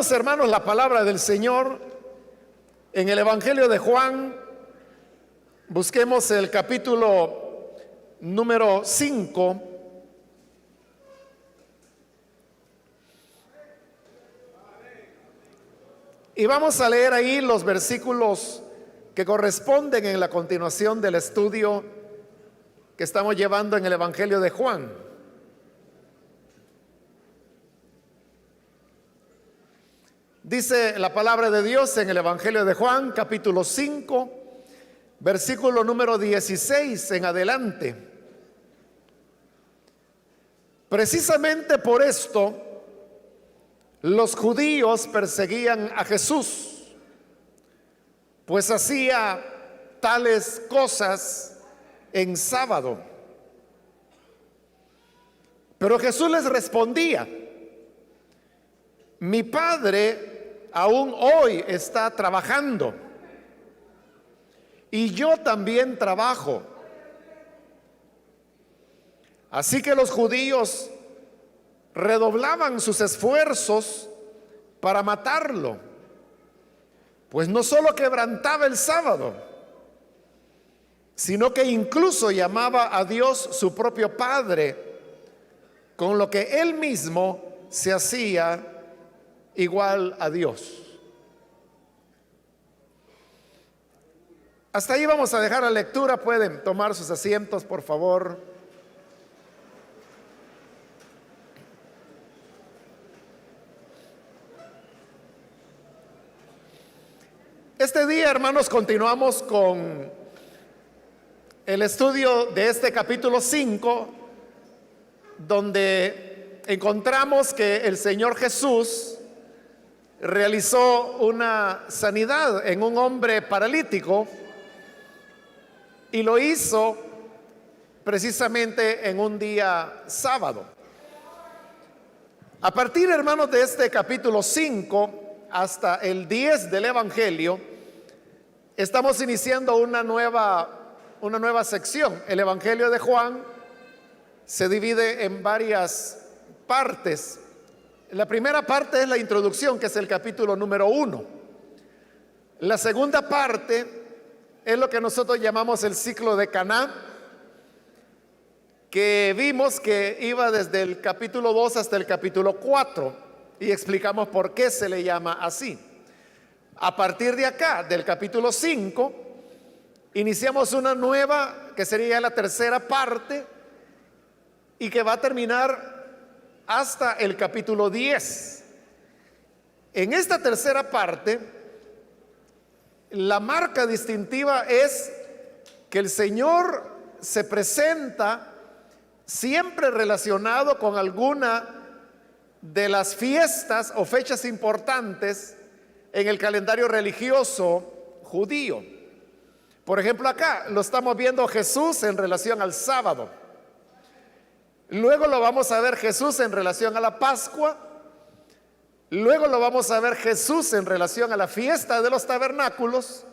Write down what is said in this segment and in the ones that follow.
Abramos, hermanos, la palabra del Señor en el Evangelio de Juan. Busquemos el capítulo número 5. Y vamos a leer ahí los versículos que corresponden en la continuación del estudio que estamos llevando en el Evangelio de Juan. Dice la palabra de Dios en el Evangelio de Juan, capítulo 5, versículo número 16 en adelante. Precisamente por esto, los judíos perseguían a Jesús, pues hacía tales cosas en sábado. Pero Jesús les respondía: mi Padre aún hoy está trabajando y yo también trabajo. Así que los judíos redoblaban sus esfuerzos para matarlo, pues no solo quebrantaba el sábado, sino que incluso llamaba a Dios su propio Padre, con lo que él mismo se hacía igual a Dios. Hasta ahí vamos a dejar la lectura. Pueden tomar sus asientos, por favor. Este día, hermanos, continuamos con el estudio de este capítulo 5, donde encontramos que el Señor Jesús realizó una sanidad en un hombre paralítico, y lo hizo precisamente en un día sábado. A partir, hermanos, de este capítulo 5 hasta el 10 del Evangelio, estamos iniciando una nueva sección. El Evangelio de Juan se divide en varias partes. La primera parte es la introducción, que es el capítulo número 1. La segunda parte es lo que nosotros llamamos el ciclo de Caná, que vimos que iba desde el capítulo 2 hasta el capítulo 4, y explicamos por qué se le llama así. A partir de acá, del capítulo 5, iniciamos una nueva, que sería la tercera parte, y que va a terminar hasta el capítulo 10. En esta tercera parte, la marca distintiva es que el Señor se presenta siempre relacionado con alguna de las fiestas o fechas importantes en el calendario religioso judío. Por ejemplo, acá lo estamos viendo Jesús en relación al sábado. Luego lo vamos a ver Jesús en relación a la Pascua. Luego lo vamos a ver Jesús en relación a la fiesta de los tabernáculos.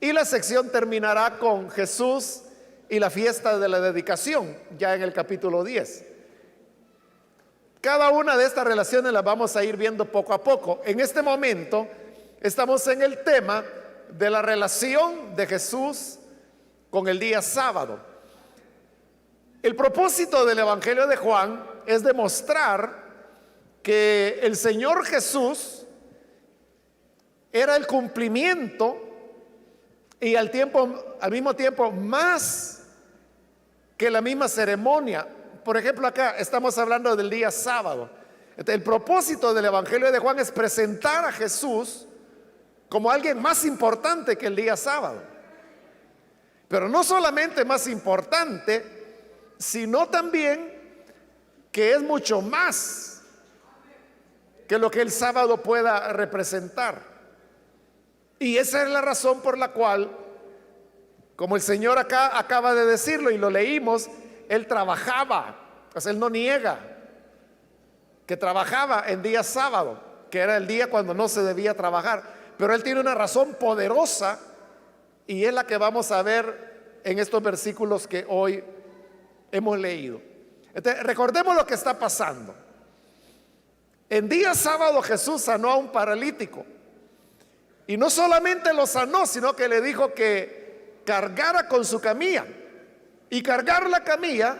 Y la sección terminará con Jesús y la fiesta de la dedicación, ya en el capítulo 10. Cada una de estas relaciones las vamos a ir viendo poco a poco. En este momento estamos en el tema de la relación de Jesús con el día sábado. El propósito del Evangelio de Juan es demostrar que el Señor Jesús era el cumplimiento y al mismo tiempo más que la misma ceremonia. Por ejemplo, acá estamos hablando del día sábado. El propósito del Evangelio de Juan es presentar a Jesús como alguien más importante que el día sábado. Pero no solamente más importante, sino también que es mucho más que lo que el sábado pueda representar. Y esa es la razón por la cual, como el Señor acá acaba de decirlo y lo leímos, Él trabajaba. Pues Él no niega que trabajaba en día sábado, que era el día cuando no se debía trabajar. Pero Él tiene una razón poderosa, y es la que vamos a ver en estos versículos que hoy hemos leído. Entonces, recordemos lo que está pasando. En día sábado Jesús sanó a un paralítico. Y no solamente lo sanó, sino que le dijo que cargara con su camilla. Y cargar la camilla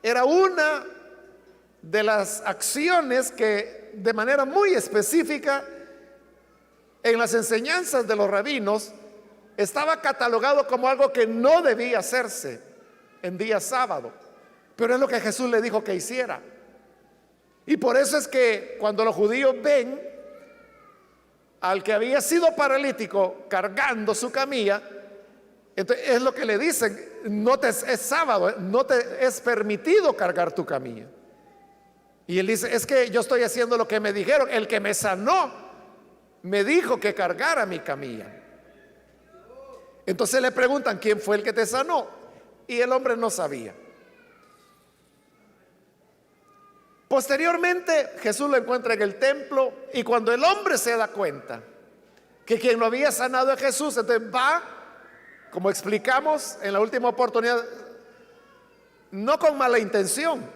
era una de las acciones que de manera muy específica en las enseñanzas de los rabinos estaba catalogado como algo que no debía hacerse en día sábado. Pero es lo que Jesús le dijo que hiciera. Y por eso es que cuando los judíos ven al que había sido paralítico cargando su camilla, entonces es lo que le dicen: es sábado, no te es permitido cargar tu camilla. Y él dice: es que yo estoy haciendo lo que me dijeron, el que me sanó me dijo que cargara mi camilla. Entonces le preguntan: ¿quién fue el que te sanó? Y el hombre no sabía. Posteriormente Jesús lo encuentra en el templo, y cuando el hombre se da cuenta que quien lo había sanado es Jesús, entonces va, como explicamos en la última oportunidad, no con mala intención,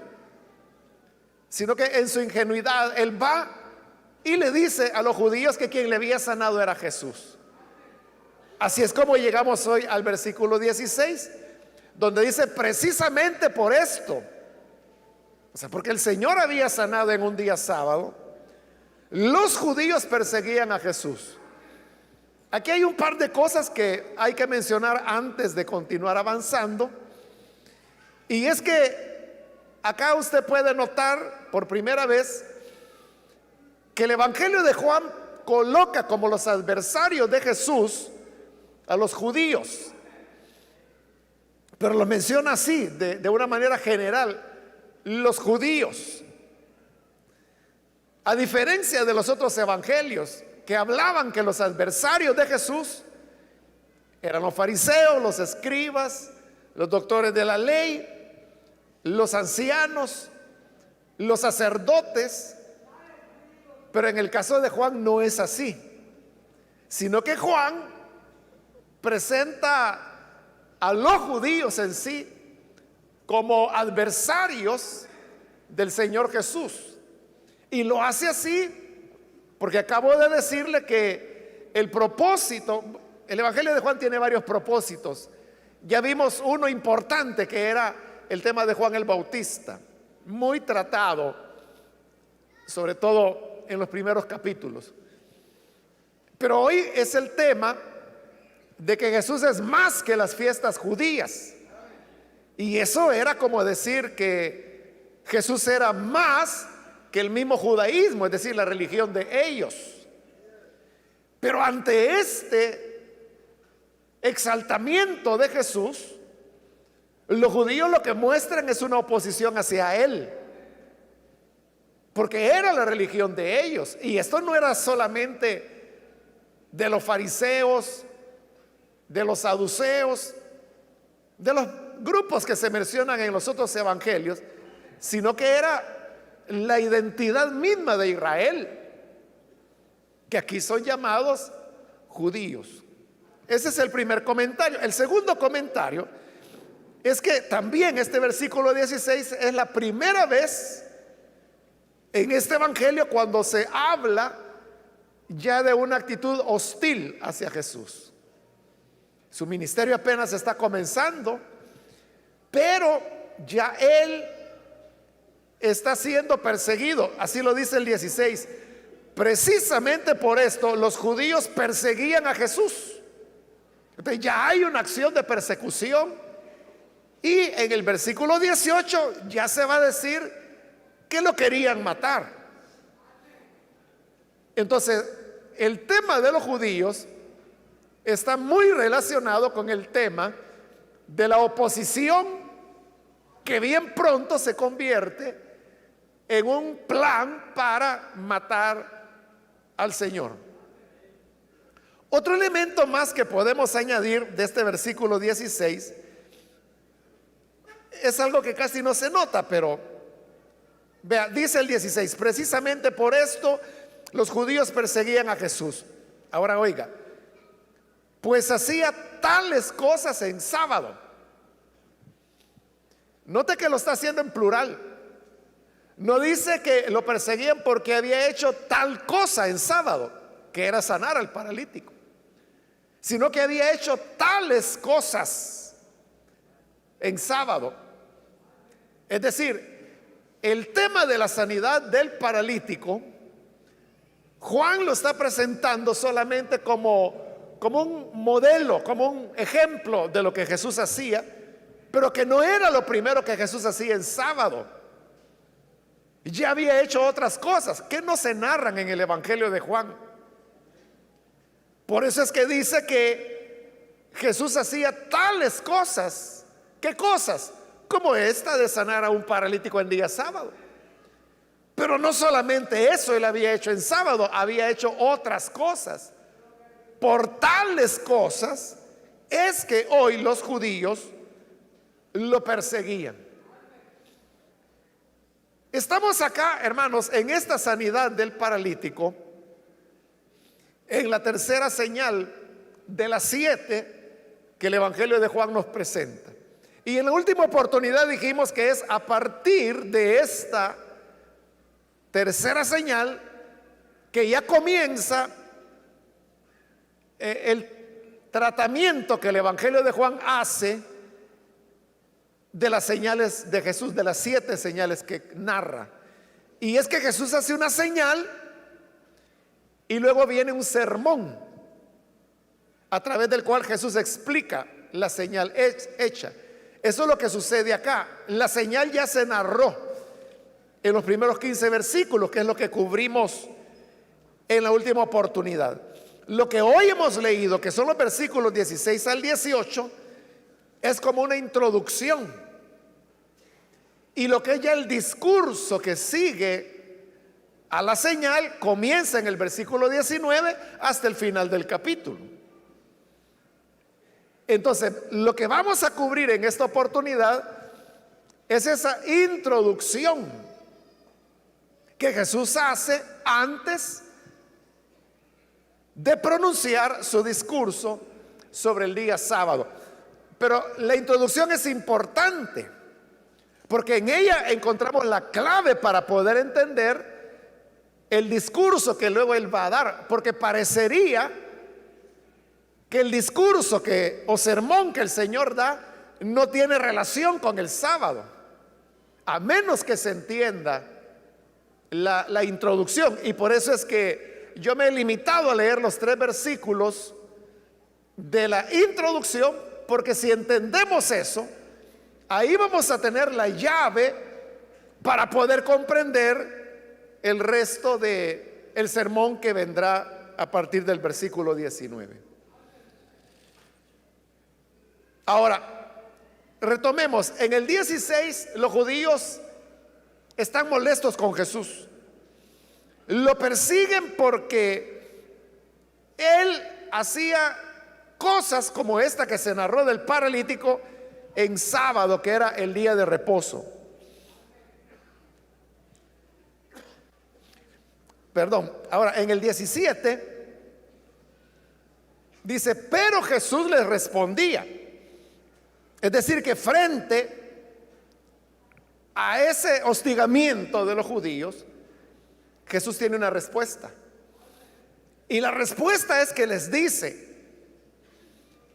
sino que en su ingenuidad él va y le dice a los judíos que quien le había sanado era Jesús. Así es como llegamos hoy al versículo 16, donde dice: precisamente por esto, o sea, porque el Señor había sanado en un día sábado, los judíos perseguían a Jesús. Aquí hay un par de cosas que hay que mencionar antes de continuar avanzando. Y es que acá usted puede notar por primera vez que el Evangelio de Juan coloca como los adversarios de Jesús a los judíos, pero lo menciona así, de una manera general: los judíos. A diferencia de los otros evangelios que hablaban que los adversarios de Jesús eran los fariseos, los escribas, los doctores de la ley, los ancianos, los sacerdotes. Pero en el caso de Juan no es así, sino que Juan presenta a los judíos en sí como adversarios del Señor Jesús. Y lo hace así porque acabo de decirle que el propósito, el Evangelio de Juan tiene varios propósitos. Ya vimos uno importante, que era el tema de Juan el Bautista, muy tratado, sobre todo en los primeros capítulos. Pero hoy es el tema de que Jesús es más que las fiestas judías. Y eso era como decir que Jesús era más que el mismo judaísmo, es decir, la religión de ellos. Pero ante este exaltamiento de Jesús, los judíos lo que muestran es una oposición hacia él, porque era la religión de ellos. Y esto no era solamente de los fariseos, de los saduceos, de los grupos que se mencionan en los otros evangelios, sino que era la identidad misma de Israel, que aquí son llamados judíos. Ese es el primer comentario. El segundo comentario es que también este versículo 16 es la primera vez en este evangelio cuando se habla ya de una actitud hostil hacia Jesús. Su ministerio apenas está comenzando, pero ya él está siendo perseguido. Así lo dice el 16. Precisamente por esto los judíos perseguían a Jesús. Entonces ya hay una acción de persecución. Y en el versículo 18 ya se va a decir que lo querían matar. Entonces el tema de los judíos está muy relacionado con el tema de la oposición, que bien pronto se convierte en un plan para matar al Señor. Otro elemento más que podemos añadir de este versículo 16 es algo que casi no se nota, pero vea, dice el 16: precisamente por esto los judíos perseguían a Jesús. Ahora oiga, pues hacía tales cosas en sábado. Note que lo está haciendo en plural. No dice que lo perseguían porque había hecho tal cosa en sábado, que era sanar al paralítico, sino que había hecho tales cosas en sábado. Es decir, el tema de la sanidad del paralítico, Juan lo está presentando solamente como un modelo, como un ejemplo de lo que Jesús hacía, pero que no era lo primero que Jesús hacía en sábado. Ya había hecho otras cosas que no se narran en el Evangelio de Juan. Por eso es que dice que Jesús hacía tales cosas. ¿Qué cosas? Como esta de sanar a un paralítico en día sábado. Pero no solamente eso él había hecho en sábado, había hecho otras cosas. Por tales cosas es que hoy los judíos lo perseguían. Estamos acá, hermanos, en esta sanidad del paralítico, en la tercera señal de las 7 que el Evangelio de Juan nos presenta. Y en la última oportunidad dijimos que es a partir de esta tercera señal que ya comienza el tratamiento que el Evangelio de Juan hace de las señales de Jesús, de las 7 señales que narra. Y es que Jesús hace una señal y luego viene un sermón a través del cual Jesús explica la señal hecha. Eso es lo que sucede acá. La señal ya se narró en los primeros 15 versículos, que es lo que cubrimos en la última oportunidad. Lo que hoy hemos leído, que son los versículos 16 al 18, es como una introducción. Y lo que es ya el discurso que sigue a la señal comienza en el versículo 19 hasta el final del capítulo. Entonces, lo que vamos a cubrir en esta oportunidad es esa introducción que Jesús hace antes de pronunciar su discurso sobre el día sábado. Pero la introducción es importante, porque en ella encontramos la clave para poder entender el discurso que luego él va a dar, porque parecería que el discurso o sermón que el Señor da no tiene relación con el sábado, a menos que se entienda la introducción. Y por eso es que yo me he limitado a leer los 3 versículos de la introducción, porque si entendemos eso, ahí vamos a tener la llave para poder comprender el resto del sermón que vendrá a partir del versículo 19. Ahora, retomemos. En el 16 los judíos están molestos con Jesús. Lo persiguen porque él hacía cosas como esta que se narró del paralítico en sábado, que era el día de reposo. Perdón, ahora en el 17 dice, pero Jesús les respondía. Es decir, que frente a ese hostigamiento de los judíos, Jesús tiene una respuesta. Y la respuesta es que les dice,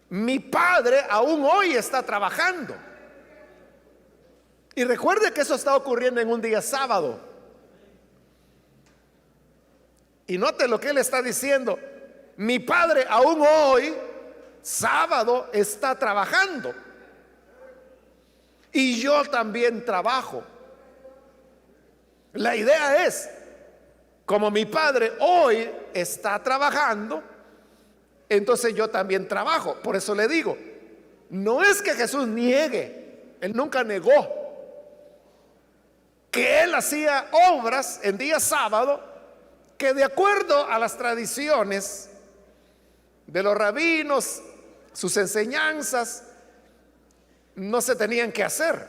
mi Padre aún hoy está trabajando. Y recuerde que eso está ocurriendo en un día sábado. Y note lo que él está diciendo, mi Padre aún hoy, sábado, está trabajando. Y yo también trabajo. La idea es, como mi Padre hoy está trabajando, entonces yo también trabajo. Por eso le digo, no es que Jesús niegue, él nunca negó que él hacía obras en día sábado que de acuerdo a las tradiciones de los rabinos, sus enseñanzas, no se tenían que hacer.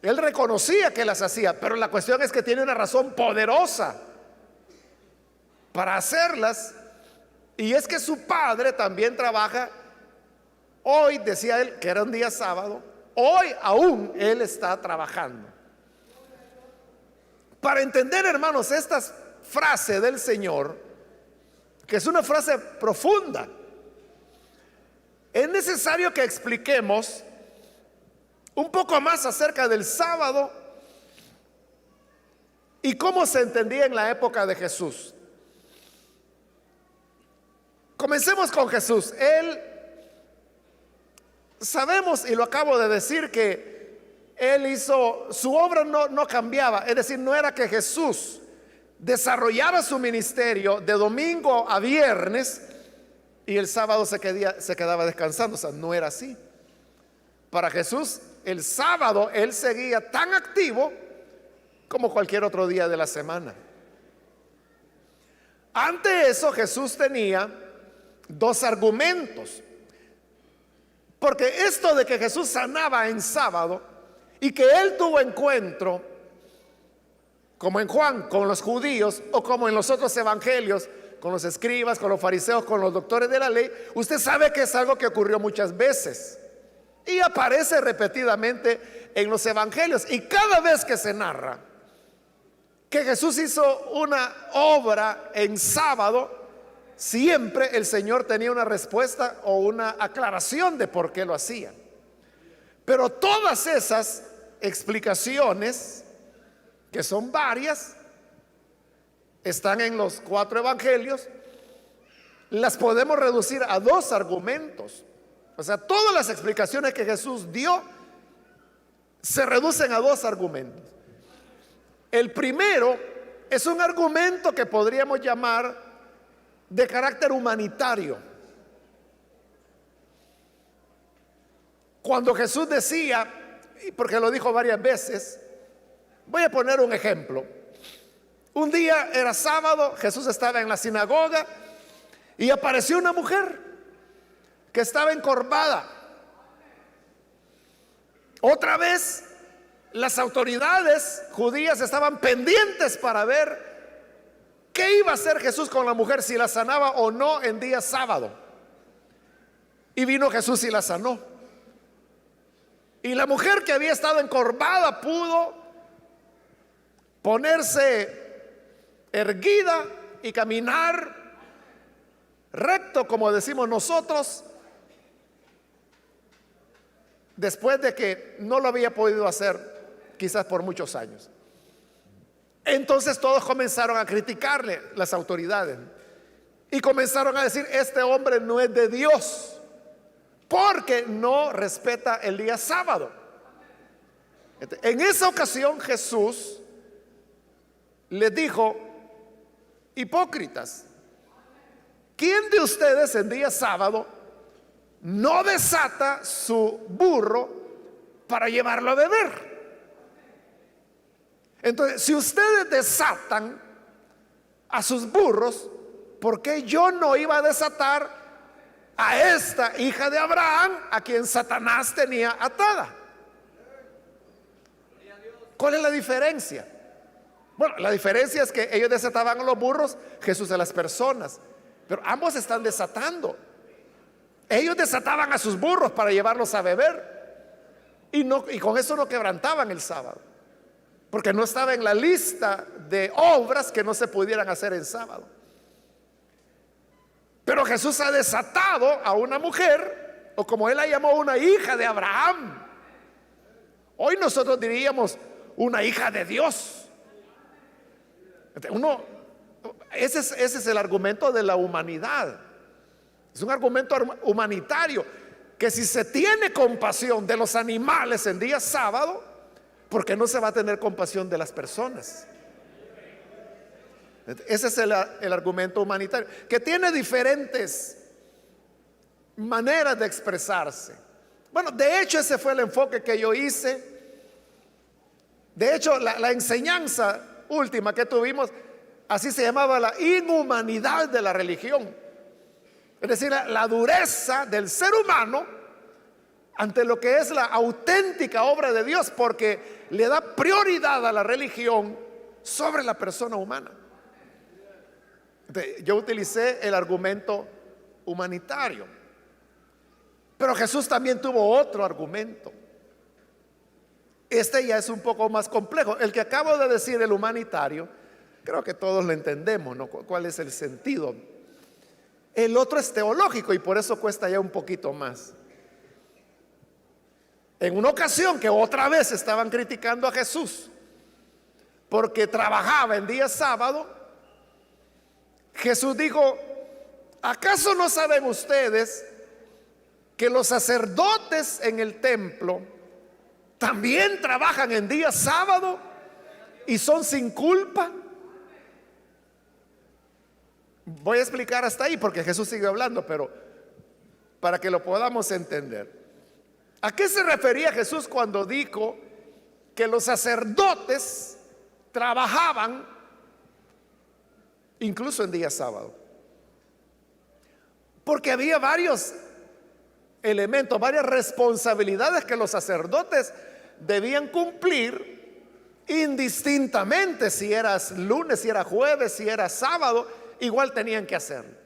Él reconocía que las hacía, pero la cuestión es que tiene una razón poderosa para hacerlas. Y es que su Padre también trabaja. Hoy, decía él, que era un día sábado, hoy aún él está trabajando. Para entender, hermanos, esta frase del Señor, que es una frase profunda, es necesario que expliquemos un poco más acerca del sábado y cómo se entendía en la época de Jesús. Comencemos con Jesús. Él, sabemos, y lo acabo de decir, que Él hizo, su obra no cambiaba. Es decir, no era que Jesús desarrollaba su ministerio de domingo a viernes y el sábado se quedaba descansando. O sea, no era así. Para Jesús, el sábado Él seguía tan activo como cualquier otro día de la semana. Ante eso, Jesús tenía dos argumentos. Porque esto de que Jesús sanaba en sábado y que Él tuvo encuentro, como en Juan, con los judíos, o como en los otros evangelios, con los escribas, con los fariseos, con los doctores de la ley, usted sabe que es algo que ocurrió muchas veces y aparece repetidamente en los evangelios. Y cada vez que se narra que Jesús hizo una obra en sábado, siempre el Señor tenía una respuesta o una aclaración de por qué lo hacía. Pero todas esas explicaciones, que son varias, están en los 4 evangelios, las podemos reducir a 2 argumentos. O sea, todas las explicaciones que Jesús dio se reducen a 2 argumentos. El primero es un argumento que podríamos llamar de carácter humanitario. Cuando Jesús decía, porque lo dijo varias veces, voy a poner un ejemplo. Un día era sábado, Jesús estaba en la sinagoga y apareció una mujer que estaba encorvada. Otra vez, las autoridades judías estaban pendientes para ver qué iba a hacer Jesús con la mujer, si la sanaba o no en día sábado. Y vino Jesús y la sanó. Y la mujer que había estado encorvada pudo ponerse erguida y caminar recto, como decimos nosotros, después de que no lo había podido hacer quizás por muchos años. Entonces todos comenzaron a criticarle, las autoridades, y comenzaron a decir: este hombre no es de Dios, porque no respeta el día sábado. En esa ocasión Jesús les dijo: hipócritas, ¿quién de ustedes en día sábado no desata su burro para llevarlo a beber? Entonces, si ustedes desatan a sus burros, ¿por qué yo no iba a desatar a esta hija de Abraham, a quien Satanás tenía atada? ¿Cuál es la diferencia? Bueno, la diferencia es que ellos desataban a los burros, Jesús a las personas, pero ambos están desatando. Ellos desataban a sus burros para llevarlos a beber y con eso no quebrantaban el sábado, porque no estaba en la lista de obras que no se pudieran hacer en sábado. Pero Jesús ha desatado a una mujer, o como él la llamó, una hija de Abraham. Hoy nosotros diríamos una hija de Dios. Ese es el argumento de la humanidad. Es un argumento humanitario, que si se tiene compasión de los animales en día sábado, ¿por qué no se va a tener compasión de las personas? Ese es el argumento humanitario, que tiene diferentes maneras de expresarse. Bueno, de hecho ese fue el enfoque que yo hice. De hecho, la enseñanza última que tuvimos, así se llamaba: la inhumanidad de la religión. Es decir, la dureza del ser humano ante lo que es la auténtica obra de Dios, porque le da prioridad a la religión sobre la persona humana. Yo utilicé el argumento humanitario, pero Jesús también tuvo otro argumento. Este ya es un poco más complejo. El que acabo de decir, el humanitario, creo que todos lo entendemos, ¿no? ¿Cuál es el sentido? El otro es teológico y por eso cuesta ya un poquito más. En una ocasión que otra vez estaban criticando a Jesús porque trabajaba en día sábado, Jesús dijo: ¿acaso no saben ustedes que los sacerdotes en el templo también trabajan en día sábado y son sin culpa? Voy a explicar hasta ahí porque Jesús sigue hablando, pero para que lo podamos entender. ¿A qué se refería Jesús cuando dijo que los sacerdotes trabajaban incluso en día sábado? Porque había varios elementos, varias responsabilidades que los sacerdotes debían cumplir indistintamente. Si eras lunes, si era jueves, si era sábado, igual tenían que hacerlo.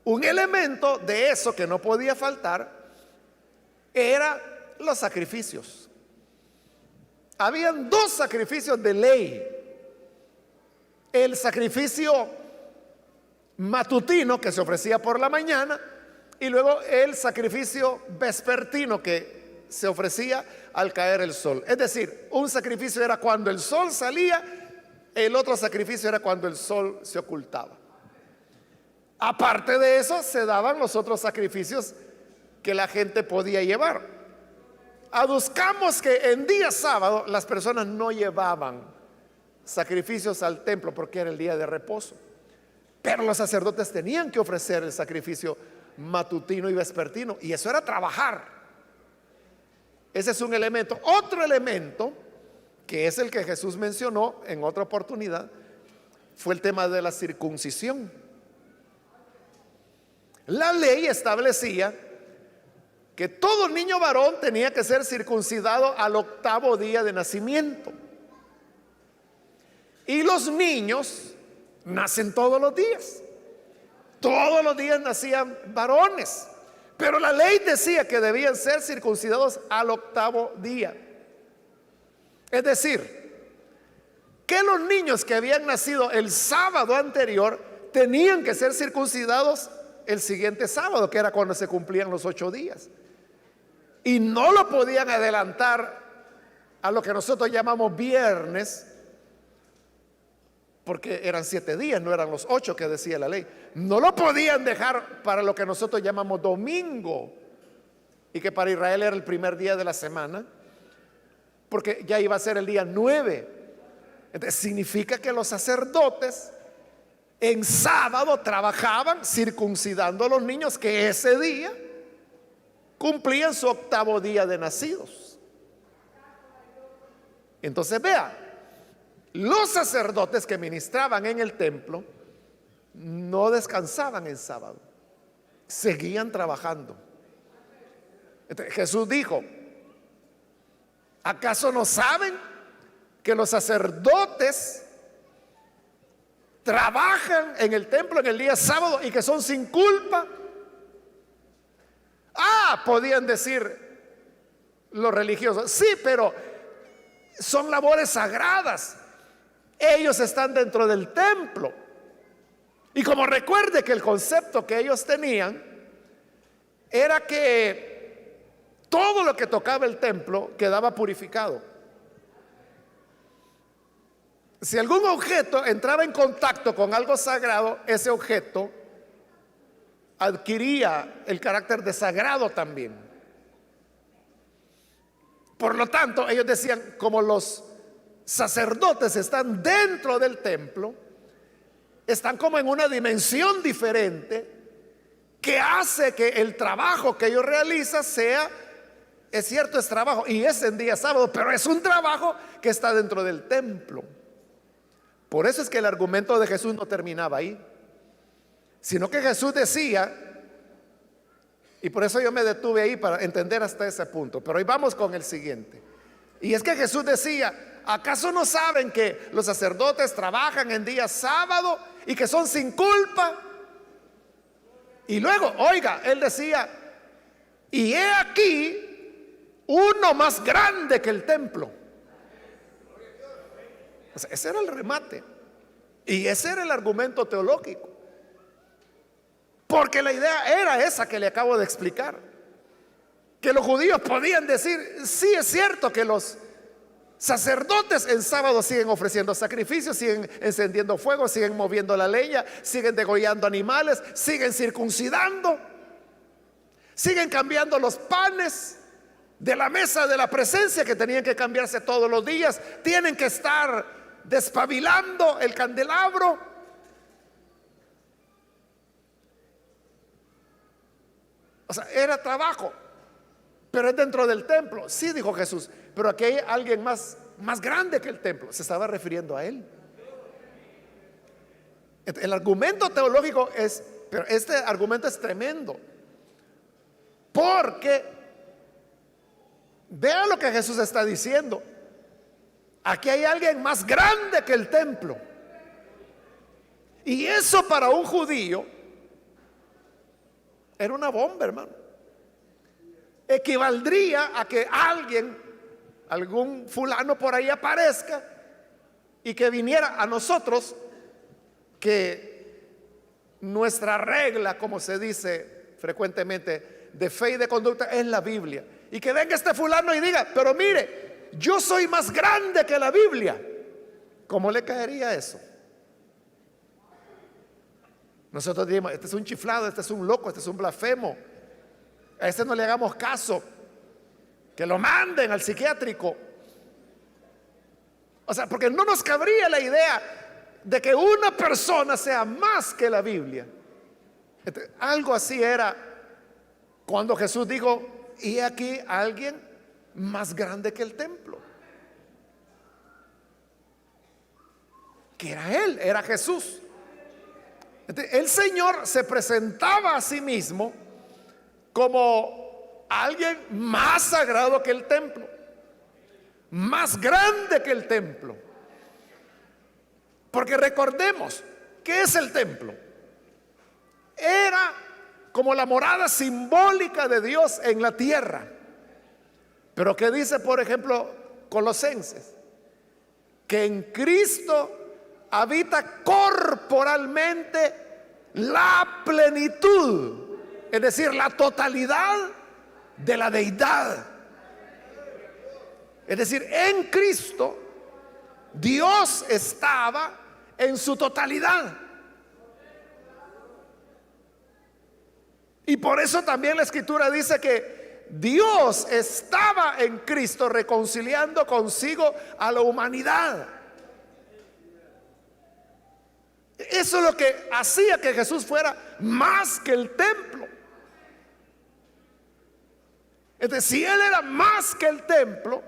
Un elemento de eso que no podía faltar era los sacrificios. Habían dos sacrificios de ley: el sacrificio matutino que se ofrecía por la mañana y luego el sacrificio vespertino que se ofrecía al caer el sol. Es decir, un sacrificio era cuando el sol salía, el otro sacrificio era cuando el sol se ocultaba. Aparte de eso, se daban los otros sacrificios que la gente podía llevar. Aduzcamos que en día sábado las personas no llevaban sacrificios al templo porque era el día de reposo, pero los sacerdotes tenían que ofrecer el sacrificio matutino y vespertino, y eso era trabajar. Ese es un elemento. Otro elemento, que es el que Jesús mencionó en otra oportunidad, fue el tema de la circuncisión. La ley establecía que todo niño varón tenía que ser circuncidado al 8º día de nacimiento. Y los niños nacen todos los días. Todos los días nacían varones, pero la ley decía que debían ser circuncidados al 8º día. Es decir, que los niños que habían nacido el sábado anterior tenían que ser circuncidados el siguiente sábado, que era cuando se cumplían los 8 días. Y no lo podían adelantar a lo que nosotros llamamos viernes, porque eran 7 días, no eran los 8 que decía la ley. No lo podían dejar para lo que nosotros llamamos domingo, y que para Israel era el primer día de la semana, porque ya iba a ser el día 9. Entonces significa que los sacerdotes en sábado trabajaban circuncidando a los niños que ese día cumplían su 8º día de nacidos. Entonces vea, los sacerdotes que ministraban en el templo no descansaban en sábado, seguían trabajando. Entonces, Jesús dijo: ¿acaso no saben que los sacerdotes trabajan en el templo en el día sábado y que son sin culpa? Podían decir los religiosos: sí, pero son labores sagradas, ellos están dentro del templo. Y como recuerde que el concepto que ellos tenían era que todo lo que tocaba el templo quedaba purificado. Si algún objeto entraba en contacto con algo sagrado, ese objeto adquiría el carácter de sagrado también. Por lo tanto, ellos decían: como los sacerdotes están dentro del templo, están como en una dimensión diferente que hace que el trabajo que ellos realizan sea, es cierto, es trabajo y es en día sábado, pero es un trabajo que está dentro del templo. Por eso es que el argumento de Jesús no terminaba ahí, sino que Jesús decía, y por eso yo me detuve ahí para entender hasta ese punto, pero hoy vamos con el siguiente. Y es que Jesús decía: ¿acaso no saben que los sacerdotes trabajan en día sábado y que son sin culpa? Y luego, oiga, él decía: y he aquí uno más grande que el templo. O sea, ese era el remate. Y ese era el argumento teológico. Porque la idea era esa que le acabo de explicar. Que los judíos podían decir, sí es cierto que los sacerdotes en sábado siguen ofreciendo sacrificios, siguen encendiendo fuego, siguen moviendo la leña, siguen degollando animales, siguen circuncidando, siguen cambiando los panes de la mesa de la presencia, que tenían que cambiarse todos los días, tienen que estar despabilando el candelabro. O sea, era trabajo, pero es dentro del templo. Sí, dijo Jesús, pero aquí hay alguien más grande que el templo. Se estaba refiriendo a él. El argumento teológico es, pero este argumento es tremendo, porque vean lo que Jesús está diciendo. Aquí hay alguien más grande que el templo. Y eso para un judío era una bomba, hermano. Equivaldría a que alguien, algún fulano por ahí aparezca y que viniera a nosotros, que nuestra regla, como se dice frecuentemente, de fe y de conducta es la Biblia. Y que venga este fulano y diga, pero mire, yo soy más grande que la Biblia. ¿Cómo le caería eso? Nosotros diríamos, este es un chiflado, este es un loco, este es un blasfemo. A este no le hagamos caso, que lo manden al psiquiátrico. O sea, porque no nos cabría la idea de que una persona sea más que la Biblia. Algo así era cuando Jesús dijo, y aquí alguien más grande que el templo, que era él, era Jesús. El Señor se presentaba a sí mismo como alguien más sagrado que el templo, más grande que el templo. Porque recordemos, ¿qué es el templo? Era como la morada simbólica de Dios en la tierra. Pero ¿qué dice, por ejemplo, Colosenses? Que en Cristo habita corporalmente la plenitud, es decir, la totalidad de la deidad. Es decir, en Cristo Dios estaba en su totalidad. Y por eso también la Escritura dice que Dios estaba en Cristo reconciliando consigo a la humanidad. Eso es lo que hacía que Jesús fuera más que el templo. Entonces, si Él era más que el templo,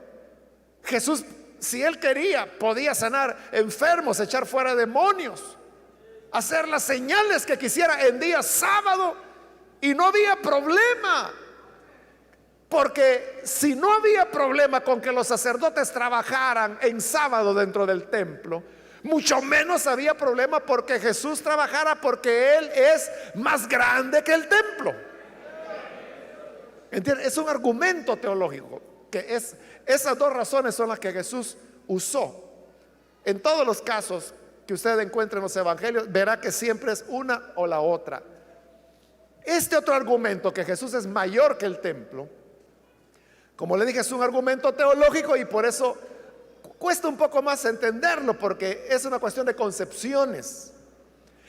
Jesús, si Él quería, podía sanar enfermos, echar fuera demonios, hacer las señales que quisiera en día sábado, y no había problema. Porque si no había problema con que los sacerdotes trabajaran en sábado dentro del templo, mucho menos había problema porque Jesús trabajara, porque Él es más grande que el templo. ¿Entienden? Es un argumento teológico, que esas dos razones son las que Jesús usó. En todos los casos que usted encuentre en los evangelios, verá que siempre es una o la otra. Este otro argumento, que Jesús es mayor que el templo, como le dije, es un argumento teológico, y por eso cuesta un poco más entenderlo, porque es una cuestión de concepciones.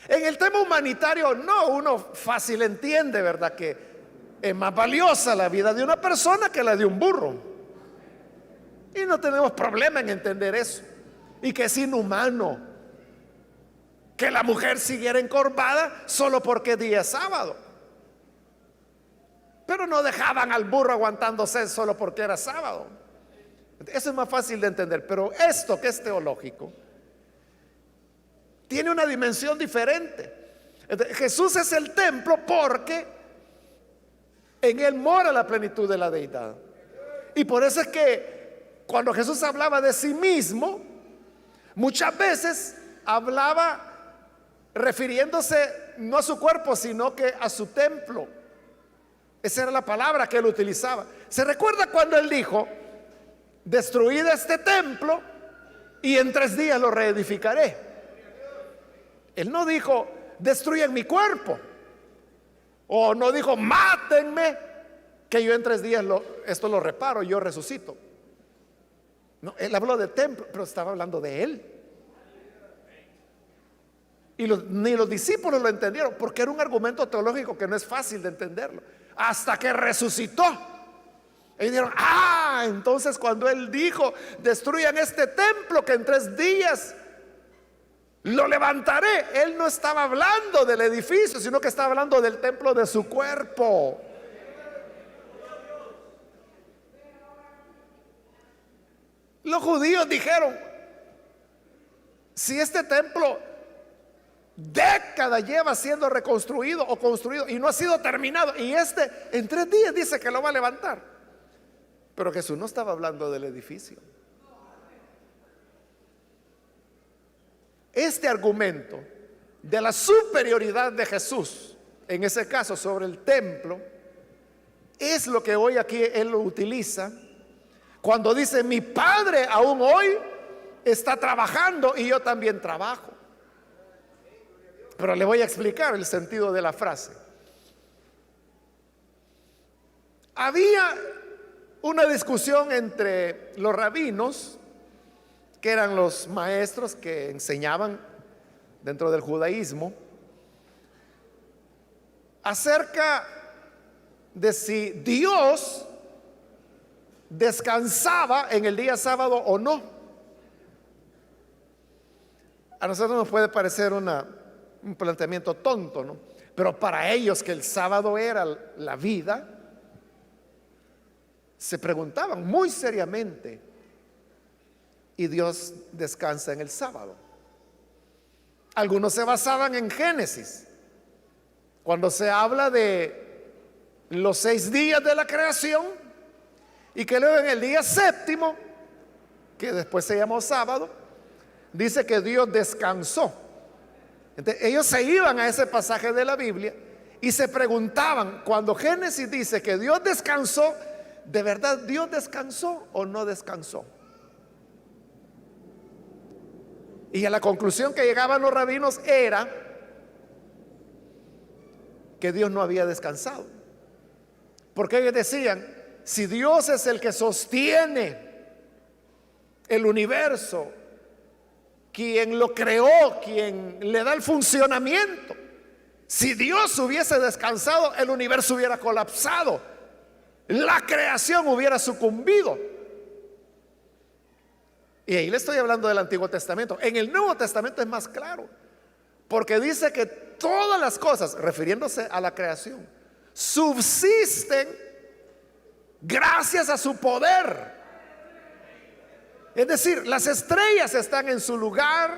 En el tema humanitario, no, uno fácil entiende, ¿verdad?, que es más valiosa la vida de una persona que la de un burro. Y no tenemos problema en entender eso. Y que es inhumano que la mujer siguiera encorvada solo porque es día sábado. Pero no dejaban al burro aguantándose solo porque era sábado. Eso es más fácil de entender. Pero esto, que es teológico, tiene una dimensión diferente. Entonces, Jesús es el templo porque en Él mora la plenitud de la deidad. Y por eso es que cuando Jesús hablaba de sí mismo, muchas veces hablaba refiriéndose no a su cuerpo, sino que a su templo. Esa era la palabra que él utilizaba. ¿Se recuerda cuando él dijo: destruid este templo y en 3 días lo reedificaré? Él no dijo: destruyan mi cuerpo, o no dijo: mátenme, que yo en 3 días esto lo reparo, yo resucito. No, él habló del templo, pero estaba hablando de él. Y ni los discípulos lo entendieron, porque era un argumento teológico que no es fácil de entenderlo, hasta que resucitó. Y dijeron: entonces cuando él dijo: destruyan este templo que en 3 días lo levantaré, él no estaba hablando del edificio, sino que estaba hablando del templo de su cuerpo. Los judíos dijeron: si este templo décadas lleva siendo reconstruido o construido y no ha sido terminado, y este en 3 días dice que lo va a levantar. Pero Jesús no estaba hablando del edificio. Este argumento de la superioridad de Jesús, en ese caso sobre el templo, es lo que hoy aquí él lo utiliza cuando dice: mi Padre aún hoy está trabajando y yo también trabajo. Pero le voy a explicar el sentido de la frase. Había una discusión entre los rabinos, que eran los maestros que enseñaban dentro del judaísmo, acerca de si Dios descansaba en el día sábado o no. A nosotros nos puede parecer un planteamiento tonto, ¿no? Pero para ellos, que el sábado era la vida, se preguntaban muy seriamente: ¿y Dios descansa en el sábado? Algunos se basaban en Génesis, cuando se habla de los 6 días de la creación, y que luego en el día séptimo, que después se llamó sábado, dice que Dios descansó. Entonces, ellos se iban a ese pasaje de la Biblia y se preguntaban: cuando Génesis dice que Dios descansó, ¿de verdad Dios descansó o no descansó? Y a la conclusión que llegaban los rabinos era que Dios no había descansado, porque ellos decían: si Dios es el que sostiene el universo, quien lo creó, quien le da el funcionamiento, si Dios hubiese descansado, el universo hubiera colapsado, la creación hubiera sucumbido. Y ahí le estoy hablando del Antiguo Testamento. En el Nuevo Testamento es más claro, porque dice que todas las cosas, refiriéndose a la creación, subsisten gracias a su poder. Es decir, las estrellas están en su lugar,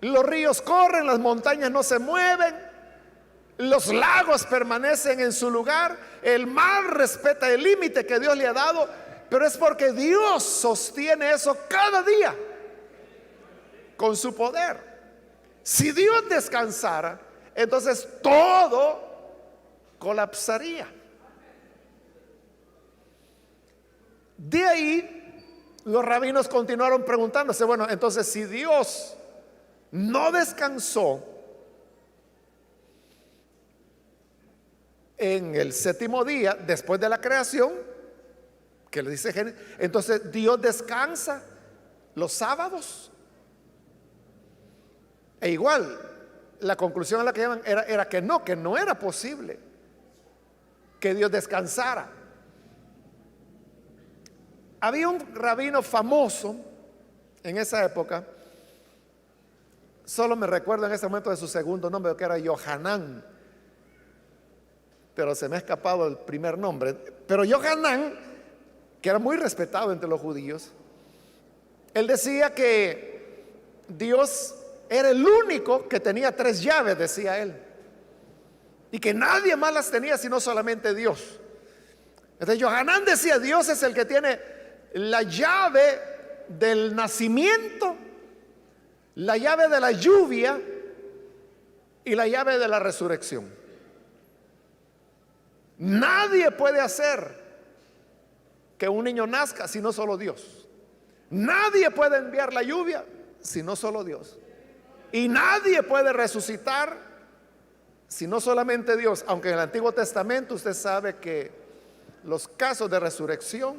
los ríos corren, las montañas no se mueven, los lagos permanecen en su lugar, el mar respeta el límite que Dios le ha dado, pero es porque Dios sostiene eso cada día con su poder. Si Dios descansara, entonces todo colapsaría. De ahí los rabinos continuaron preguntándose: bueno, entonces si Dios no descansó en el 7º día después de la creación, que le dice Génesis, entonces Dios descansa los sábados. E igual, la conclusión a la que llevan era que no era posible que Dios descansara. Había un rabino famoso en esa época, solo me recuerdo en ese momento de su segundo nombre, que era Yohanan, pero se me ha escapado el primer nombre. Pero Yohanan, que era muy respetado entre los judíos, él decía que Dios era el único que tenía 3 llaves, decía él, y que nadie más las tenía sino solamente Dios. Entonces Yohanan decía: Dios es el que tiene la llave del nacimiento, la llave de la lluvia y la llave de la resurrección. Nadie puede hacer que un niño nazca sino solo Dios. Nadie puede enviar la lluvia sino solo Dios. Y nadie puede resucitar sino solamente Dios. Aunque en el Antiguo Testamento usted sabe que los casos de resurrección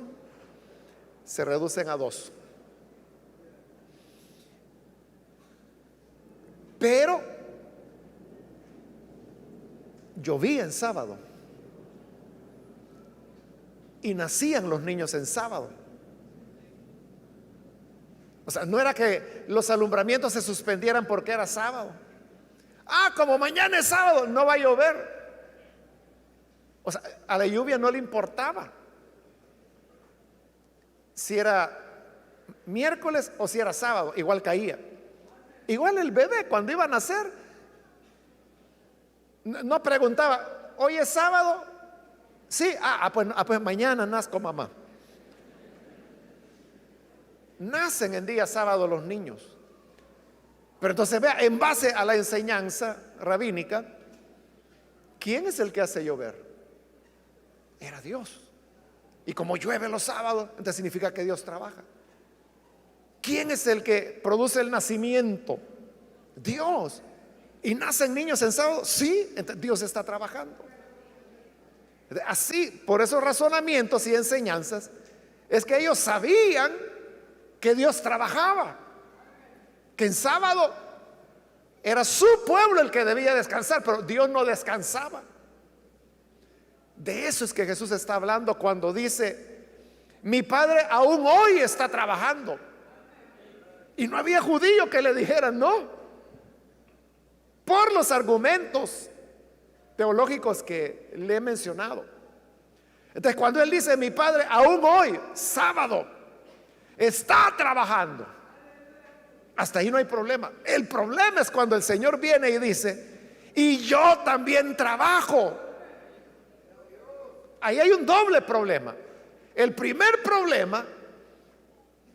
se reducen a dos. Pero llovía en sábado y nacían los niños en sábado. O sea, no era que los alumbramientos se suspendieran porque era sábado. Ah, como mañana es sábado, no va a llover. O sea, a la lluvia no le importaba si era miércoles o si era sábado, igual caía. Igual el bebé cuando iba a nacer no preguntaba, ¿hoy es sábado? Sí, pues mañana nazco mamá. Nacen en día sábado los niños. Pero entonces vea, en base a la enseñanza rabínica, ¿quién es el que hace llover? Era Dios. Y como llueve los sábados, entonces significa que Dios trabaja. ¿Quién es el que produce el nacimiento? Dios. ¿Y nacen niños en sábado? Sí, entonces Dios está trabajando. Así, por esos razonamientos y enseñanzas, es que ellos sabían que Dios trabajaba, que en sábado era su pueblo el que debía descansar, pero Dios no descansaba. De eso es que Jesús está hablando cuando dice, mi Padre aún hoy está trabajando. Y no había judío que le dijera no, por los argumentos teológicos que le he mencionado. Entonces cuando él dice, mi Padre aún hoy, sábado, está trabajando, hasta ahí no hay problema. El problema es cuando el Señor viene y dice, y yo también trabajo. Ahí hay un doble problema. El primer problema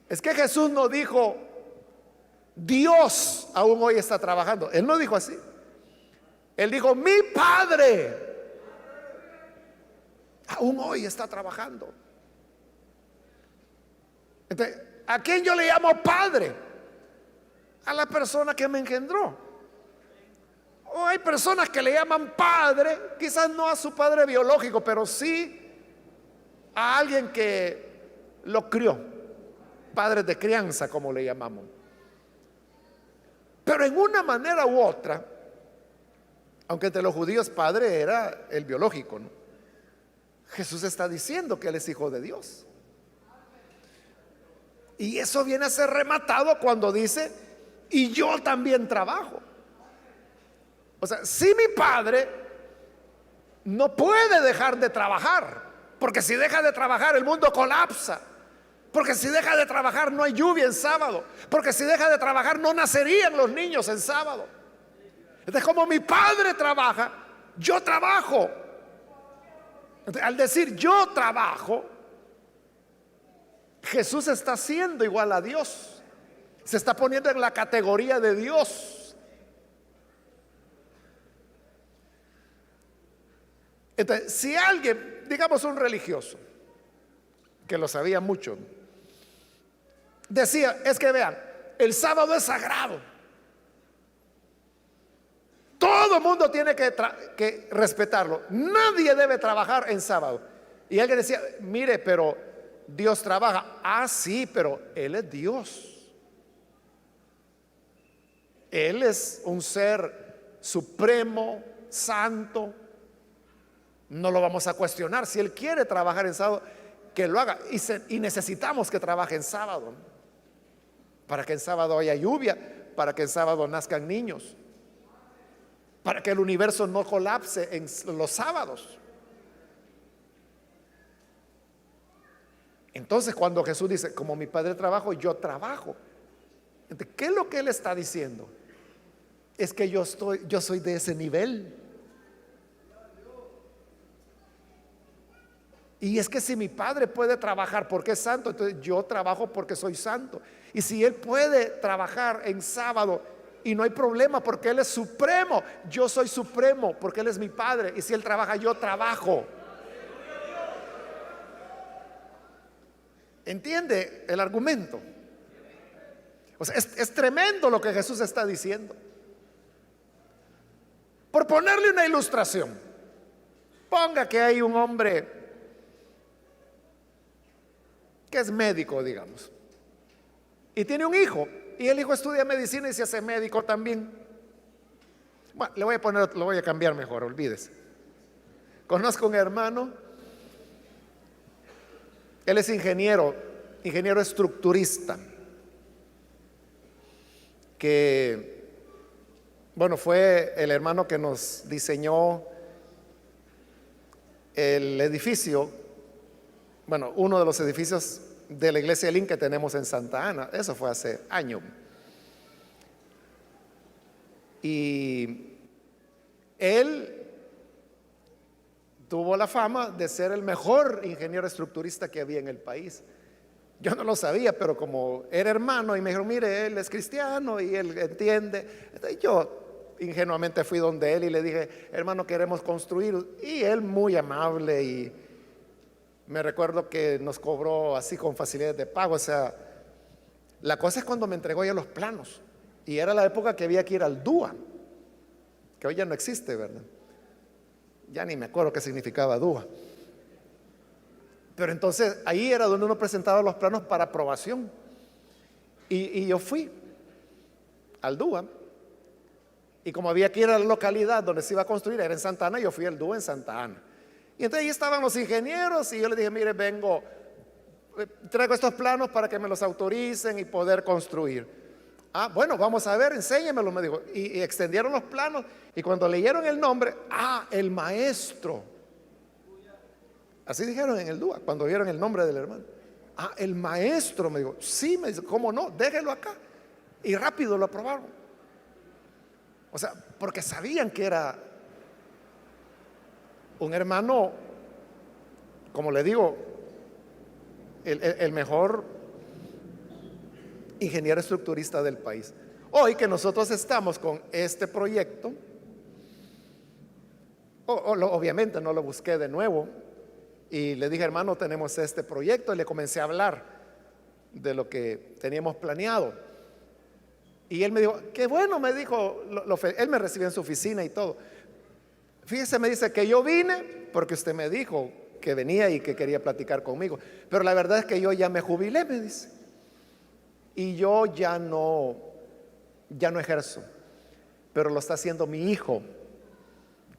es que Jesús no dijo, Dios aún hoy está trabajando. Él no dijo así. Él dijo, mi Padre aún hoy está trabajando. Entonces, ¿a quién yo le llamo Padre? A la persona que me engendró. O hay personas que le llaman Padre, quizás no a su padre biológico, pero sí a alguien que lo crió. Padres de crianza, como le llamamos. Pero en una manera u otra, aunque entre los judíos padre era el biológico, ¿no? Jesús está diciendo que él es hijo de Dios. Y eso viene a ser rematado cuando dice, y yo también trabajo. O sea, si mi Padre no puede dejar de trabajar, porque si deja de trabajar el mundo colapsa, porque si deja de trabajar no hay lluvia en sábado, porque si deja de trabajar no nacerían los niños en sábado. Entonces, como mi Padre trabaja, yo trabajo. Entonces, al decir yo trabajo, Jesús está siendo igual a Dios, se está poniendo en la categoría de Dios. Entonces, si alguien, digamos un religioso, que lo sabía mucho, decía, es que vean, el sábado es sagrado, todo el mundo tiene que respetarlo, nadie debe trabajar en sábado. Y alguien decía, mire, pero Dios trabaja. Ah, sí, pero Él es Dios. Él es un ser supremo, santo. No lo vamos a cuestionar. Si Él quiere trabajar en sábado, que lo haga. Y necesitamos que trabaje en sábado, para que en sábado haya lluvia, para que en sábado nazcan niños, para que el universo no colapse en los sábados. Entonces, cuando Jesús dice, como mi Padre trabajo, yo trabajo. Entonces, ¿qué es lo que Él está diciendo? Es que yo soy de ese nivel. Y es que si mi Padre puede trabajar porque es santo, entonces yo trabajo porque soy santo. Y si Él puede trabajar en sábado y no hay problema porque Él es supremo, yo soy supremo porque Él es mi Padre. Y si Él trabaja, yo trabajo. ¿Entiende el argumento? O sea, es tremendo lo que Jesús está diciendo. Por ponerle una ilustración, ponga que hay un hombre que es médico, digamos, y tiene un hijo, y el hijo estudia medicina y se hace médico también. Bueno, lo voy a cambiar mejor, olvídese. Conozco un hermano, él es ingeniero estructurista, que, bueno, fue el hermano que nos diseñó el edificio, bueno, uno de los edificios de la iglesia Elín que tenemos en Santa Ana. Eso fue hace años. Y él tuvo la fama de ser el mejor ingeniero estructurista que había en el país. Yo no lo sabía, pero como era hermano y me dijeron, mire, él es cristiano y él entiende. Entonces yo ingenuamente fui donde él y le dije, hermano, queremos construir. Y él muy amable, y me recuerdo que nos cobró así con facilidades de pago. O sea, la cosa es cuando me entregó ya los planos. Y era la época que había que ir al DUA, que hoy ya no existe, ¿verdad? Ya ni me acuerdo qué significaba DUA. Pero entonces ahí era donde uno presentaba los planos para aprobación. Y yo fui al DUA. Y como había que ir a la localidad donde se iba a construir, era en Santa Ana, yo fui al DUA en Santa Ana. Y entonces ahí estaban los ingenieros y yo les dije, mire, vengo, traigo estos planos para que me los autoricen y poder construir. Ah, bueno, vamos a ver, enséñemelo, me dijo. Y extendieron los planos, y cuando leyeron el nombre, el maestro. Así dijeron en el DUA, cuando vieron el nombre del hermano. El maestro, me dijo. Sí, me dice, ¿cómo no? Déjelo acá. Y rápido lo aprobaron. O sea, porque sabían que era un hermano, como le digo, el mejor ingeniero estructurista del país. Hoy que nosotros estamos con este proyecto, obviamente no lo busqué de nuevo, y le dije, hermano, tenemos este proyecto, y le comencé a hablar de lo que teníamos planeado. Y él me dijo, qué bueno, me dijo, él me recibió en su oficina y todo. Fíjese, me dice que yo vine porque usted me dijo que venía y que quería platicar conmigo, pero la verdad es que yo ya me jubilé, me dice, y yo ya no ejerzo, pero lo está haciendo mi hijo.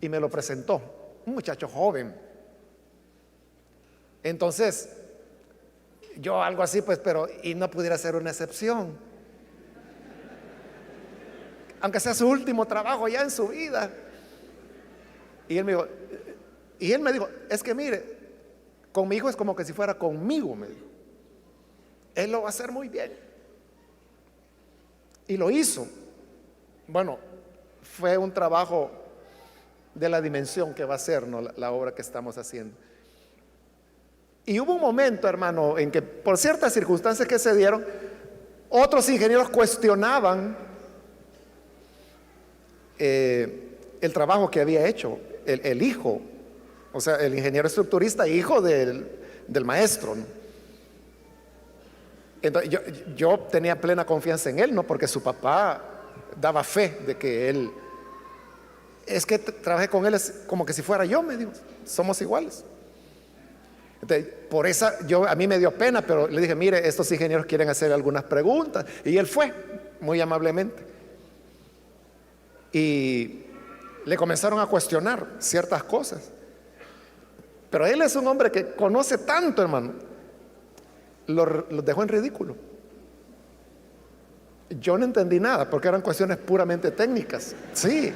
Y me lo presentó, un muchacho joven. Entonces yo algo así, pues, pero y no pudiera ser una excepción, aunque sea su último trabajo ya en su vida. Y él me dijo, es que mire, con mi hijo es como que si fuera conmigo, me dijo. Él lo va a hacer muy bien. Y lo hizo. Bueno, fue un trabajo de la dimensión que va a ser, ¿no?, la obra que estamos haciendo. Y hubo un momento, hermano, en que por ciertas circunstancias que se dieron, otros ingenieros cuestionaban el trabajo que había hecho el hijo, o sea, el ingeniero estructurista, hijo del maestro, ¿no? Entonces, yo tenía plena confianza en él, ¿no? Porque su papá daba fe de que él, es que trabajé con él, es como que si fuera yo, me dijo, somos iguales. Entonces, por esa, a mí me dio pena, pero le dije, mire, estos ingenieros quieren hacer algunas preguntas, y él fue, muy amablemente. Y le comenzaron a cuestionar ciertas cosas. Pero él es un hombre que conoce tanto, hermano, los dejó en ridículo. Yo no entendí nada porque eran cuestiones puramente técnicas. Sí.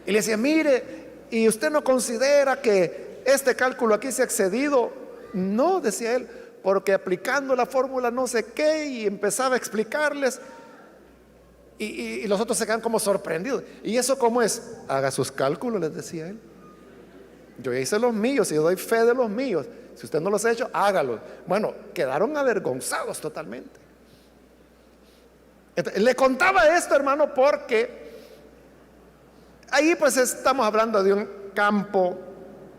Y le decía, mire, ¿y usted no considera que este cálculo aquí se ha excedido? No, decía él, porque aplicando la fórmula no sé qué, y empezaba a explicarles, y los otros se quedan como sorprendidos. ¿Y eso cómo es? Haga sus cálculos, les decía él. Yo ya hice los míos y yo doy fe de los míos. Si usted no los ha hecho, hágalo. Bueno, quedaron avergonzados totalmente. Entonces, le contaba esto, hermano, porque ahí pues estamos hablando de un campo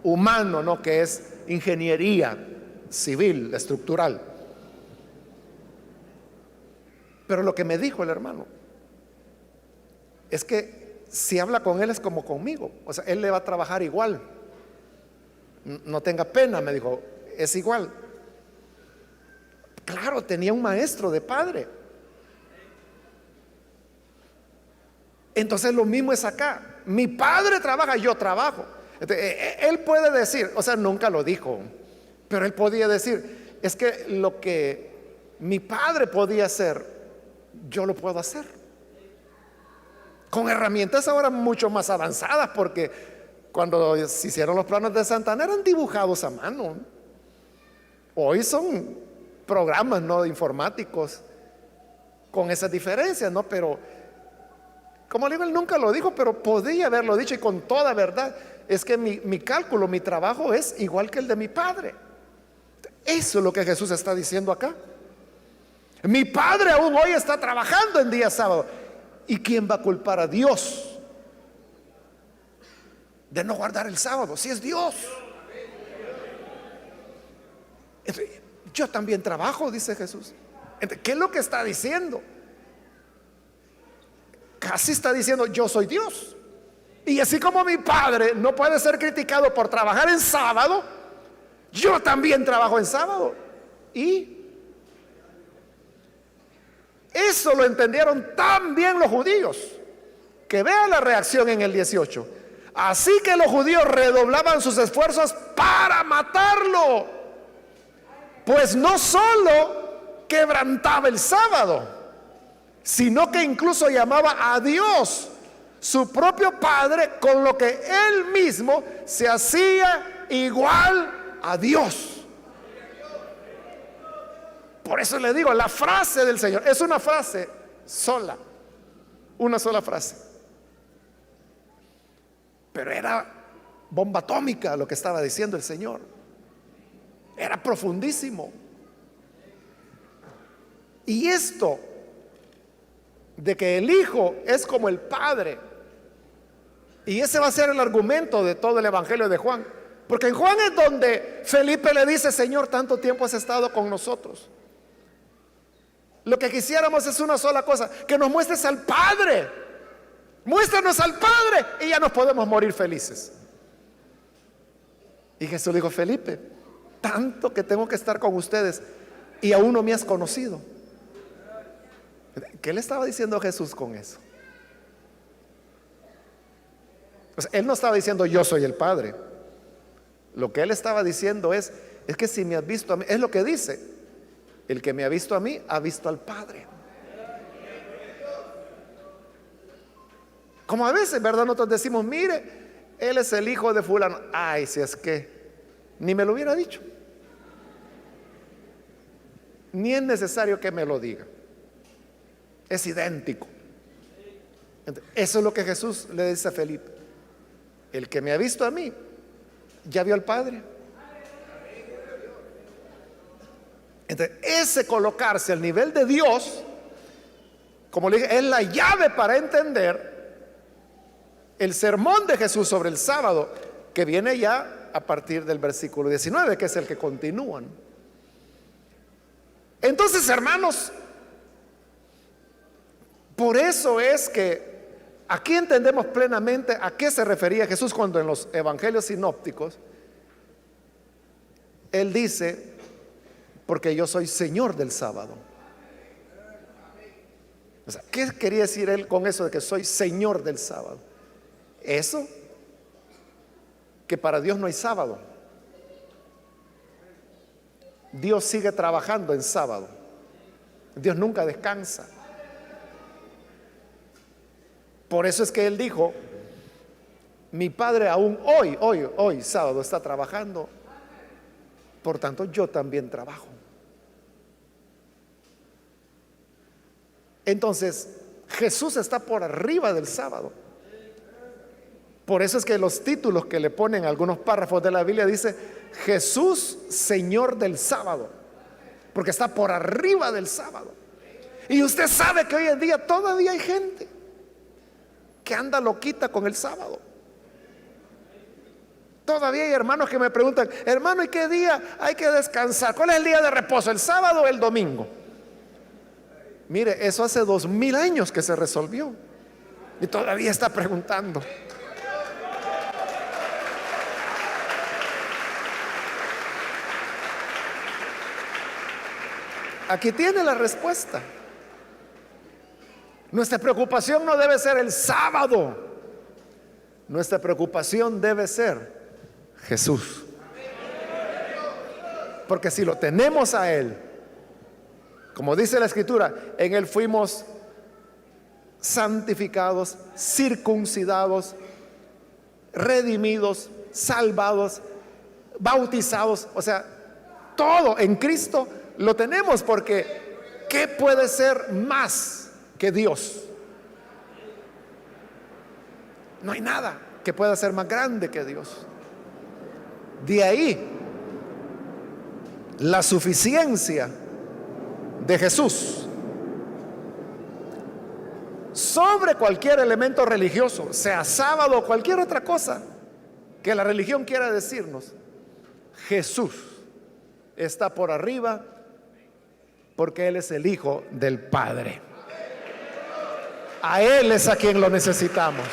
humano, ¿no?, que es ingeniería. civil, estructural. Pero lo que me dijo el hermano es que si habla con él es como conmigo, o sea, él le va a trabajar igual. No tenga pena, me dijo, es igual. Claro, tenía un maestro de padre. Entonces lo mismo es acá. Mi padre trabaja, yo trabajo. Entonces, él puede decir, o sea, nunca lo dijo, pero él podía decir, es que lo que mi padre podía hacer, yo lo puedo hacer. Con herramientas ahora mucho más avanzadas, porque cuando se hicieron los planos de Santana eran dibujados a mano. Hoy son programas, ¿no?, informáticos, con esas diferencias, ¿no? Pero como le digo, él nunca lo dijo, pero podía haberlo dicho, y con toda verdad. Es que mi cálculo, mi trabajo es igual que el de mi padre. Eso es lo que Jesús está diciendo acá. Mi padre aún hoy está trabajando en día sábado. ¿Y quién va a culpar a Dios de no guardar el sábado? Si es Dios. Yo también trabajo, dice Jesús. ¿Qué es lo que está diciendo? Casi está diciendo, yo soy Dios. Y así como mi padre no puede ser criticado por trabajar en sábado, yo también trabajo en sábado. Y eso lo entendieron tan bien los judíos, que vean la reacción en el 18. Así que los judíos redoblaban sus esfuerzos para matarlo, pues no solo quebrantaba el sábado, sino que incluso llamaba a Dios su propio Padre, con lo que él mismo se hacía igual a Dios. Por eso le digo, la frase del Señor es una frase sola, una sola frase, pero era bomba atómica lo que estaba diciendo el Señor. Era profundísimo. Y esto de que el Hijo es como el Padre, y ese va a ser el argumento de todo el Evangelio de Juan, porque en Juan es donde Felipe le dice, Señor, tanto tiempo has estado con nosotros, lo que quisiéramos es una sola cosa, que nos muestres al Padre, muéstranos al Padre y ya nos podemos morir felices. Y Jesús dijo, Felipe, tanto que tengo que estar con ustedes y aún no me has conocido. ¿Qué le estaba diciendo Jesús con eso? Pues él no estaba diciendo yo soy el Padre. Lo que él estaba diciendo es que si me has visto a mí, es lo que dice, el que me ha visto a mí ha visto al Padre. Como a veces, ¿verdad? Nosotros decimos, mire, él es el hijo de fulano. Ay, si es que ni me lo hubiera dicho, ni es necesario que me lo diga, es idéntico. Entonces, eso es lo que Jesús le dice a Felipe, el que me ha visto a mí ya vio al Padre. Entonces, ese colocarse al nivel de Dios, como le dije, es la llave para entender el sermón de Jesús sobre el sábado, que viene ya a partir del versículo 19, que es el que continúan. Entonces, hermanos, por eso es que aquí entendemos plenamente a qué se refería Jesús cuando en los evangelios sinópticos él dice, porque yo soy Señor del sábado. O sea, ¿qué quería decir él con eso de que soy Señor del sábado? Eso, que para Dios no hay sábado. Dios sigue trabajando en sábado. Dios nunca descansa. Por eso es que él dijo, mi Padre aún hoy sábado está trabajando, por tanto yo también trabajo. Entonces Jesús está por arriba del sábado. Por eso es que los títulos que le ponen a algunos párrafos de la Biblia dice Jesús, Señor del sábado, porque está por arriba del sábado. Y usted sabe que hoy en día todavía hay gente que anda loquita con el sábado. Todavía hay hermanos que me preguntan: hermano, ¿y qué día hay que descansar? ¿Cuál es el día de reposo? ¿El sábado o el domingo? Mire, eso hace 2000 años que se resolvió y todavía está preguntando. Aquí tiene la respuesta. Nuestra preocupación no debe ser el sábado. Nuestra preocupación debe ser Jesús. Porque si lo tenemos a Él, como dice la Escritura, en Él fuimos santificados, circuncidados, redimidos, salvados, bautizados. O sea, todo en Cristo lo tenemos, porque ¿qué puede ser más que Dios? No hay nada que pueda ser más grande que Dios. De ahí la suficiencia de Jesús sobre cualquier elemento religioso, sea sábado o cualquier otra cosa que la religión quiera decirnos. Jesús está por arriba, porque Él es el Hijo del Padre. A Él es a quien lo necesitamos.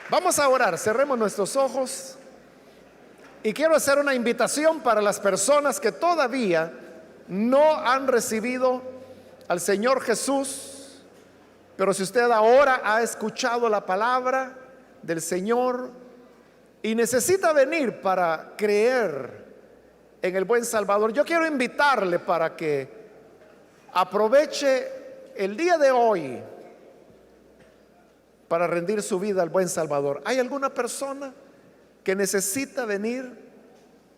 Vamos a orar, cerremos nuestros ojos. Y quiero hacer una invitación para las personas que todavía no han recibido al Señor Jesús. Pero si usted ahora ha escuchado la palabra del Señor y necesita venir para creer en el buen Salvador, yo quiero invitarle para que aproveche el día de hoy para rendir su vida al buen Salvador. ¿Hay alguna persona que necesita venir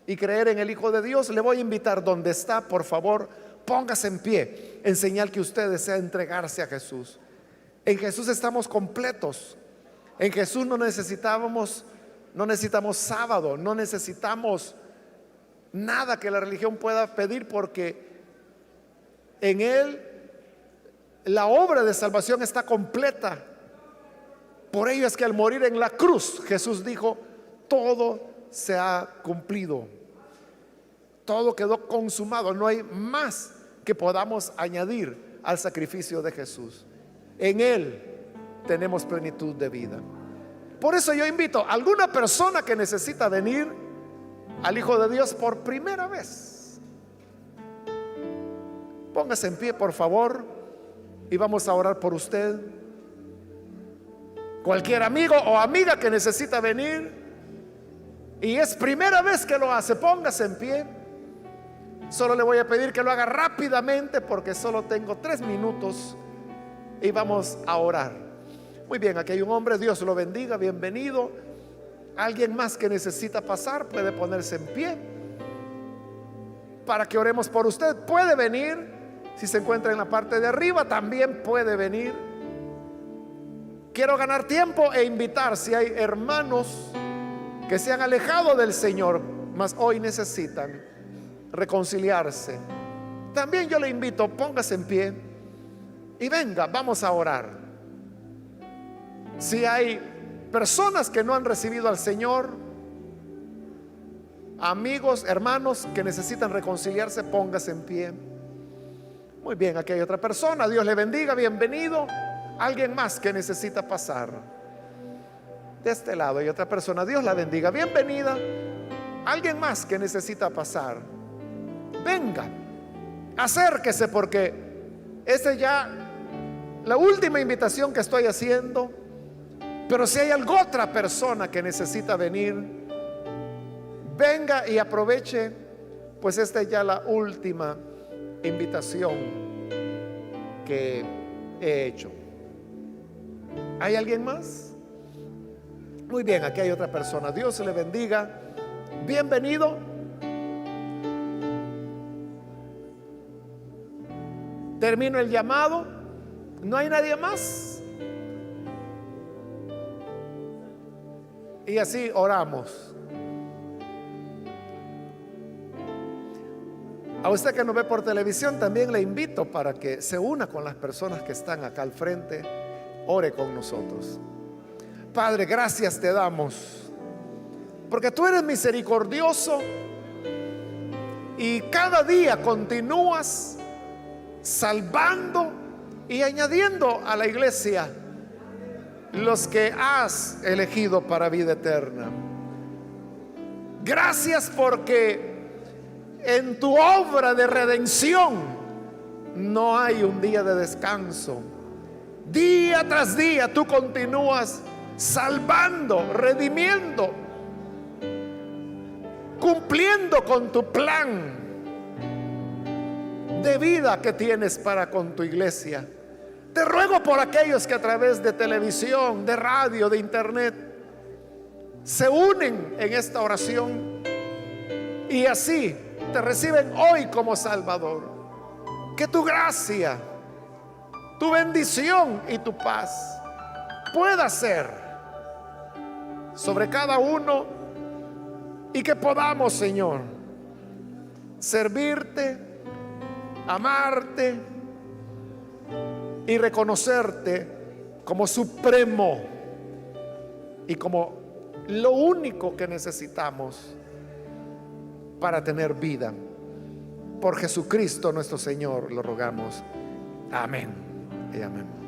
y creer en el Hijo de Dios? Le voy a invitar, donde está, por favor, póngase en pie en señal que usted desea entregarse a Jesús. En Jesús estamos completos. En Jesús no necesitamos sábado, no necesitamos nada que la religión pueda pedir, porque en Él la obra de salvación está completa. Por ello es que al morir en la cruz, Jesús dijo: todo se ha cumplido, todo quedó consumado. No hay más que podamos añadir al sacrificio de Jesús. En Él tenemos plenitud de vida. Por eso yo invito a alguna persona que necesita venir al Hijo de Dios por primera vez. Póngase en pie, por favor, y vamos a orar por usted. Cualquier amigo o amiga que necesita venir y es primera vez que lo hace, póngase en pie. Solo le voy a pedir que lo haga rápidamente, porque solo tengo 3 minutos y vamos a orar. Muy bien, aquí hay un hombre, Dios lo bendiga, bienvenido. Alguien más que necesita pasar puede ponerse en pie para que oremos por usted. Puede venir, si se encuentra en la parte de arriba, también puede venir. Quiero ganar tiempo e invitar, si hay hermanos que se han alejado del Señor, mas hoy necesitan reconciliarse, también yo le invito, póngase en pie y venga, vamos a orar. Si hay personas que no han recibido al Señor, amigos, hermanos que necesitan reconciliarse, póngase en pie. Muy bien, aquí hay otra persona, Dios le bendiga, bienvenido. Alguien más que necesita pasar. De este lado hay otra persona, Dios la bendiga, bienvenida. Alguien más que necesita pasar, venga, acérquese, porque esa es ya la última invitación que estoy haciendo. Pero si hay alguna otra persona que necesita venir, venga y aproveche, pues esta es ya la última invitación que he hecho. ¿Hay alguien más? Muy bien, aquí hay otra persona, Dios le bendiga, bienvenido. Termino el llamado. ¿No hay nadie más? Y así oramos. A usted que nos ve por televisión, también le invito para que se una con las personas que están acá al frente ore con nosotros. Padre, gracias te damos, porque tú eres misericordioso y cada día continúas salvando y añadiendo a la iglesia los que has elegido para vida eterna. Gracias porque en tu obra de redención no hay un día de descanso. Día tras día tú continúas salvando, redimiendo, cumpliendo con tu plan de vida que tienes para con tu iglesia. Te ruego por aquellos que a través de televisión, de radio, de internet se unen en esta oración y así te reciben hoy como Salvador. Que tu gracia, tu bendición y tu paz pueda ser sobre cada uno, y que podamos, Señor, servirte, amarte y reconocerte como supremo y como lo único que necesitamos para tener vida. Por Jesucristo nuestro Señor lo rogamos. Amén y amén.